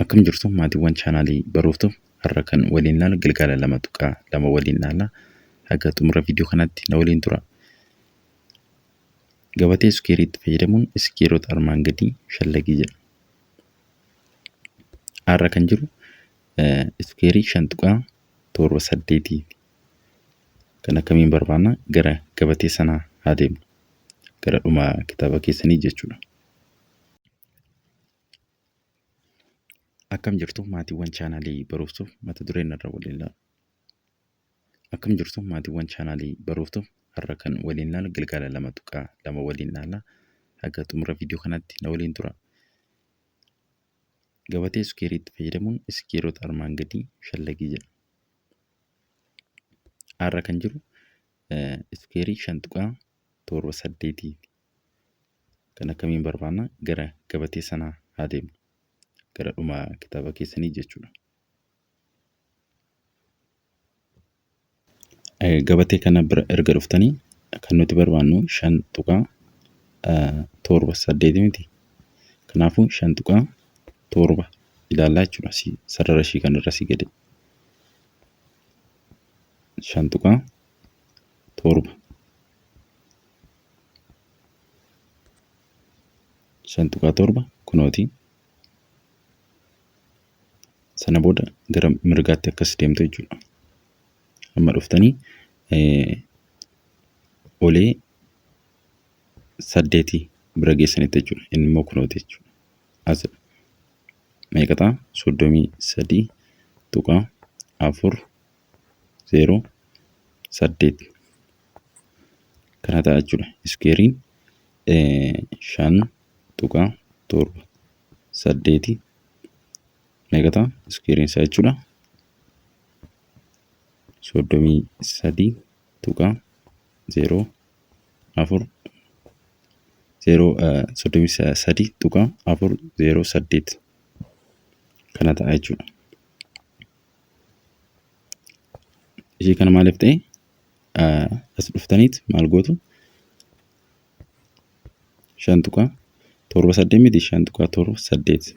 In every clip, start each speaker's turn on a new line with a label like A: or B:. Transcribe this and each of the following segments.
A: Akkam jirtu maatiiwwan chaanaalii baruuftu har'a kan waliin ilaalla Gilgaala 2.2 waliin ilaalla. Haga xumura viidiyoo kanaatti na waliin tura. Gabatee iskuweeriitti fayyadamuun iskuweerota armaan gadii shallagii jedha. Har'a kan jiru iskuweerii 5.78 kan akkamiin barbaanna gara gabatee sanaa haa deemnu. Gara dhuma kitaaba keessanii jechuudha. Akkam jirtu maatiiwwan chaanaalii baruuftuuf mata dureen irra waliin ilaalla. Akkam jirtu maatiiwwan chaanaalii baruuftuuf har'a kan waliin ilaalla Gilgaala 2.2 waliin ilaalla. Haga xumura viidiyoo kanaatti na waliin tura. Gabatee iskuweeriitti fayyadamuun iskuweerota armaan gadii shallagii jedha. Har'a kan jiru iskuweerii 5.78 kan akkamiin barbaanna gara gabatee sanaa haa deemnu. Gara dhuma kitaaba keessanii jechuudha. Gabatee kana bira erga dhuftanii kan nuti barbaannu 5.78 miti. Kanaafuu 5.7 ilaallaa jechuudha. Sarara ishii kanarra si gadi. 5.7 5.7 kunooti. Sana booda gara mirgaatti akkas deemtu jechuudha. Amma dhuftanii olee 8 bira geessanitti jechuudha. Inni immoo kunooti jechuudha. As meeqataa 33.408 kana ta'a jechuudha. Iskuweeriin 5.78 meeqataa iskuweeriin isaa jechuudha. 33.408 kana ta'a jechuudha. Ishii kana maaliif ta'e as dhuftaniit maal gootu 5.78 miti 5.78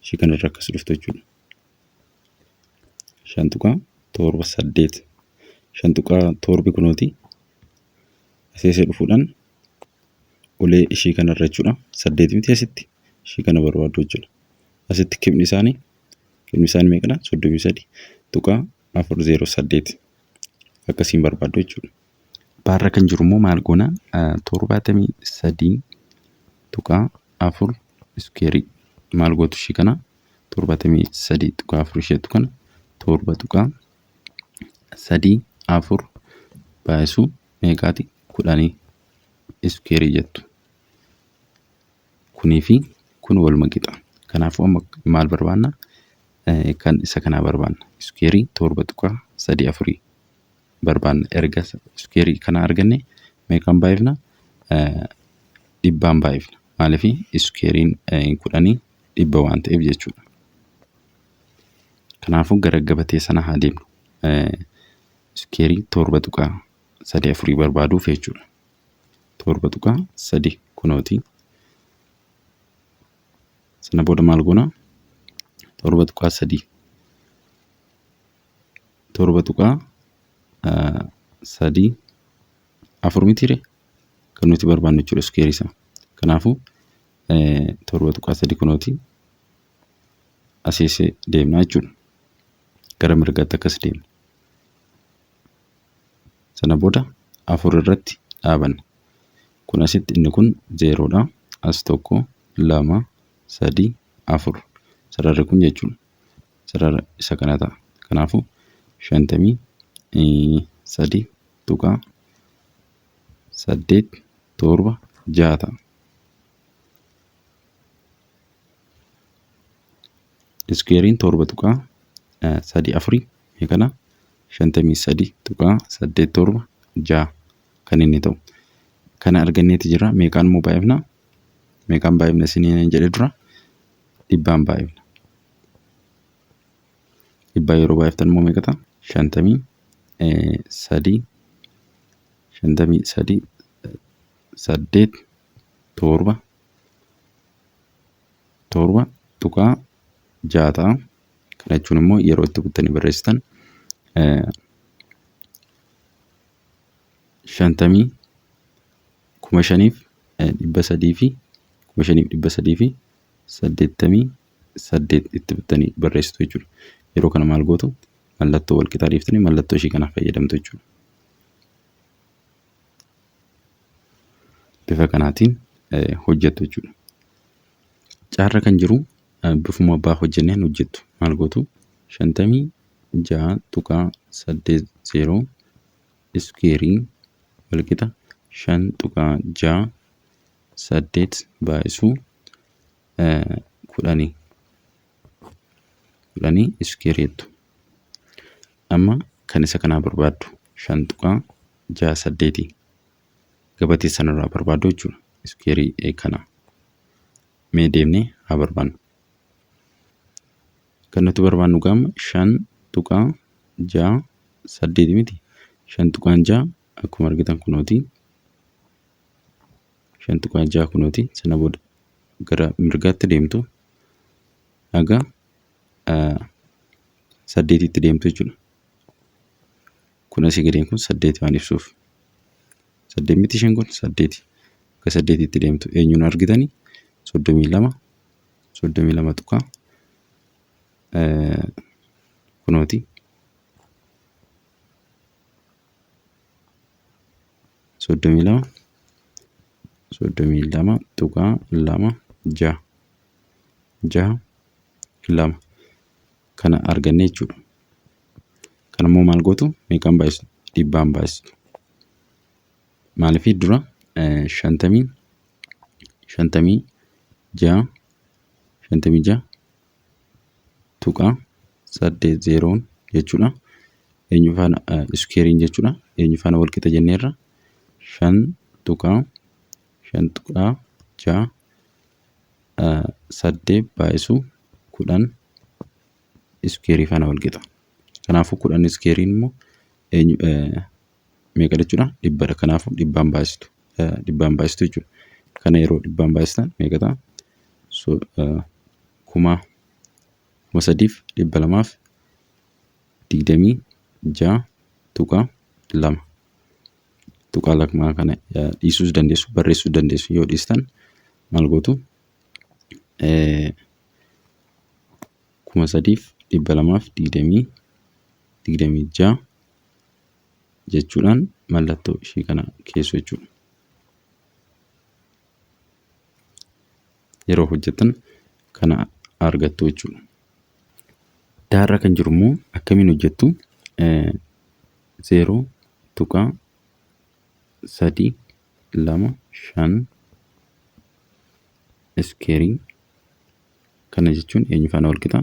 A: ishii kanarra akkas dhuftu jechuudha. 5.78 5.7 kunooti asii dhufuudhaan ulee ishii kanarra jechuudha. 8 miti asitti ishii kana barbaadu jechuudha. Asitti kibni isaanii meeqadha? 33.408 akkasiin barbaadu jechuudha. Baarra kan jiru immoo maal goona? 73.4 iskuweerii maal gootu ishii kana 73.4 isheetu kana 7.34 baay'isuu meeqaati? 10 iskuweerii jettu. Kunii fi kun walumaa qixa. Kanaafuu amma maal barbaanna? Kan isa kanaa barbaanna. Iskuweerii 7.34 barbaanna. Erga iskuweerii kana arganne meeqaan baay'ifna? 100 baay'ifna. Maaliif iskuweeriin 10 100 waan ta'eef jechuudha. Kanaafuu gara gabatee sana haa deemnu. Iskuweerii 7.34 barbaaduuf jechuudha. 7.3 kunooti. Sana booda maal goona? 7.3 4 mitiire kan nuti barbaannu jechuudha iskuweerii isaa. Kanaafuu 7.3 kunooti asii deemna jechuudha. Gara mirgaatti akkas deemna. Sana booda 4 irratti dhaabanna. Kun asitti inni kun 0dha. As 1 2 3 4 sararri kun jechuudha. Sarara isa kana ta'a. Kanaafuu 53.87 ta'a. Iskuweeriin 7.34 meeqana? 53.87 kan inni ta'u. Kana arganneeti jira. Meeqaan immoo baay'ifna? Meeqaan baay'ifna isiniin jedhe dura 100 baay'ifna. 100 yeroo baay'iftan immoo meeqa ta'a? 53 8 7 tuqaa ja'a ta'a. Kana jechuun immoo yeroo itti kuttanii barreessitan 5,388 itti kuttanii barreessitu jechuudha. Yeroo kana maal gootu mallattoo wal qixaa dhiiftanii mallattoo ishii kanaaf fayyadamtu jechuudha. Bifa kanaatiin hojjettu jechuudha. Caarra kan jiru bifuma abbaa hojjenneen hojjettu. Maal gootu 56.80 iskuweerii wal qixa 5.68 baay'isuu 10 iskuweerii jettu. Amma kan isa kanaa barbaaddu 5.68 gabatee sanarraa barbaaddu jechuudha. Iskuweerii kana mee deemnee haa barbaannu. Kan nuti barbaannu gama 5.68 miti. 5.6 akkuma argitan kunooti. 5.6 kunooti. Sana booda gara mirgaatti deemtu haga 8tti deemtu jechuudha. Kun asii gadeen kun 8 waan ibsuuf. 8 miti isheen kun 8. Akka 8tti deemtu eenyuun argitanii? 32 tuqaa kunooti. 32 tuqaa 2 6 2 kana arganne jechuudha. Kan immoo maal gootu meeqaan baay'istu? 100 baay'istu. Maaliif dura 56 tuqaa 80 jechuudha. Eenyu faana iskuweeriin jechuudha. Eenyu faana wal qixa jenneerra 5 tuqaa 6 8 baay'isuu 10 iskuweerii faana wal qixa. Kanaafuu 10 iskuweeriin immoo eenyu meeqa jechuudha? 100dha. Kanaafuu 100 baay'istu. 100 baay'istu jechuudha. Kana yeroo 100 baay'istan meeqa ta'a? 3,226 tuqaa 2. Tuqaa lamaa kana dhiisuus dandeessu, barreessuus dandeessu. Yoo dhiistan maal gootu? 3,226 jechuudhaan mallattoo ishii kana keessu jechuudha. Yeroo hojjetan kana argattu jechuudha. Daarra kan jiru immoo akkamiin hojjettu? 0 tuqaa 3 2 5 iskuweerii kana jechuun eenyu faana wal qixa?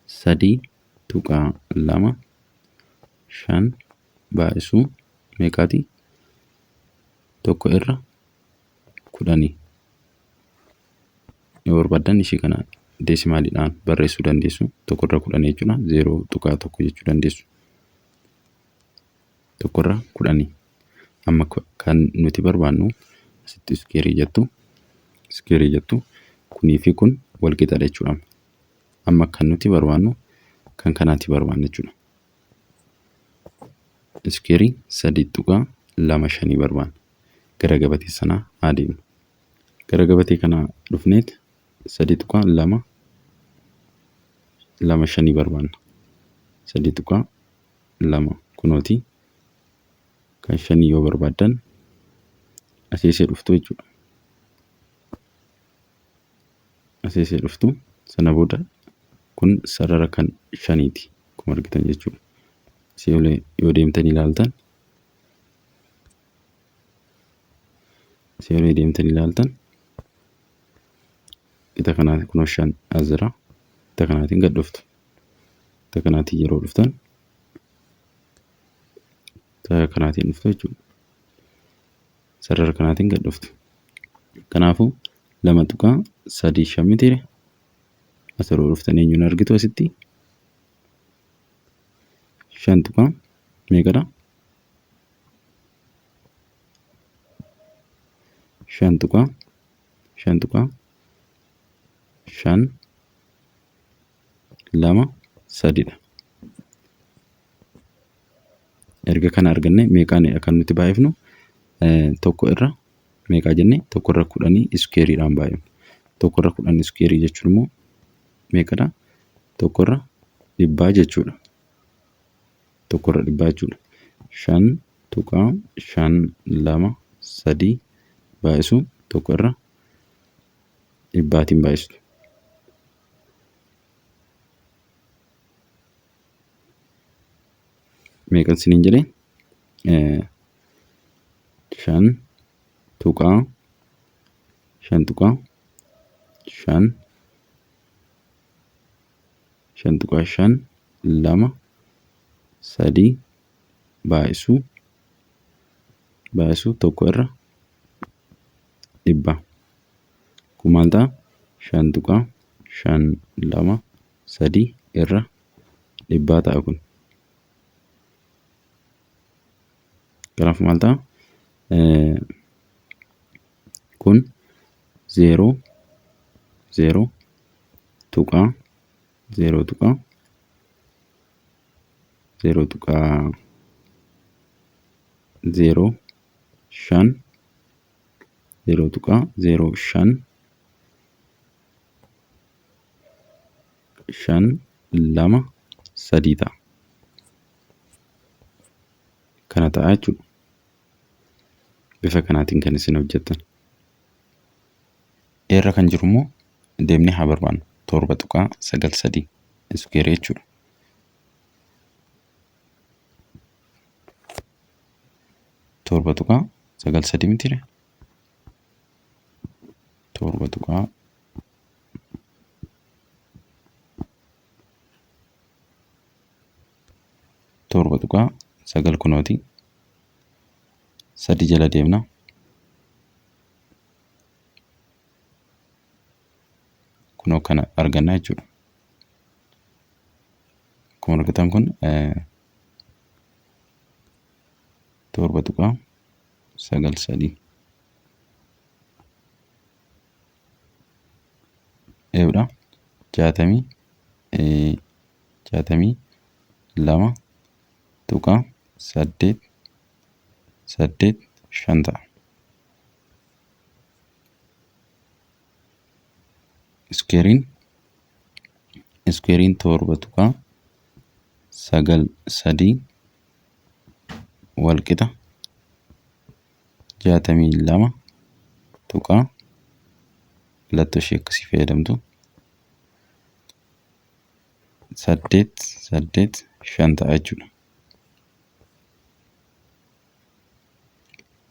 A: 3 tuqaa 2 5 baay'isuu meeqaati? 1 irra 10. Yoo barbaadan ishii kana deesimaaliidhaan barreessuu dandeessu. 1 irra 10 jechuudha. 0 tuqaa 1 jechuu dandeessu. 1 irra 10. Amma kan nuti barbaannu asitti iskuweerii jettu. Kunii fi kun wal qixadha jechuudha. Amma kan nuti barbaannu kan kanaatti barbaanna jechuudha. Iskuweerii 3 tuqaa 25 barbaanna. Gara gabatee sanaa haa deemnu. Gara gabatee kanaa dhufneet 3 tuqaa 25 barbaanna. 3 tuqaa 2 kunooti. Kan 5 yoo barbaadan asii dhuftu jechuudha. Asii dhuftu sana booda kun sarara kan 5ti akkuma argitan jechuudha. Asii yoo deemtanii ilaaltan qixa kanaa kunoo 5 as jira. Qixa kanaatiin gad dhuftu. Qixa kanaatiin yeroo dhuftan qixa kanaatiin dhuftu jechuudha. Sarara kanaatiin gad dhuftu. Kanaafuu 2 tuqaa 3 5 mitiire as yeroo dhuftan eenyuun argitu asitti? 5 tuqaa meeqadha? 5 tuqaa 5 2 3dha. Erga kana arganne meeqaan kan nuti baay'ifnu tokko irra meeqaa jenne tokko irra 10 iskeeriidhaan baay'ifna. Tokko irra 10 iskeerii jechuun immoo meeqadha? Tokko irra 100 jechuudha. Tokko irra 100 jechuudha. 5.52 baay'isu tokko irra 100tiin baay'istu. Meeqan isiniin jedhee 5.5 baay'isu tokko irra 100. Kun maal ta'a? 5.523 irra 100 ta'a kun. Kanaaf maal ta'a? Kun 0 0 tuqaa 0 tuqaa 0 tuqaa 0 5 0 tuqaa 0 5 5 2 3 ta'a. Kana ta'a jechuudha. Bifa kanaatiin kan isin hojjettan. Irra kan jiru immoo deemnee haa barbaannu. 7.93 iskeerii jechuudha. 7.93 mitiire? 7.9 kunooti. 3 jala deemna. Kunoo kana arganna jechuudha. Akkuma argitan kun 7.93 eewudha. 62 tuqaa 8.85 ta'a. Iskeeriin 7.93 wal qixa 62 tuqaa mallattoo ishee akkasii fayyadamtu 8.85 ta'a jechuudha.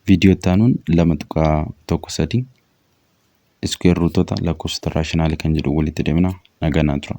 A: Viidiyoo itti aanuun 2.13 iskeer ruutota lakkoofsota raashinaali kan jedhu walitti deemna. Nagaan haa tura.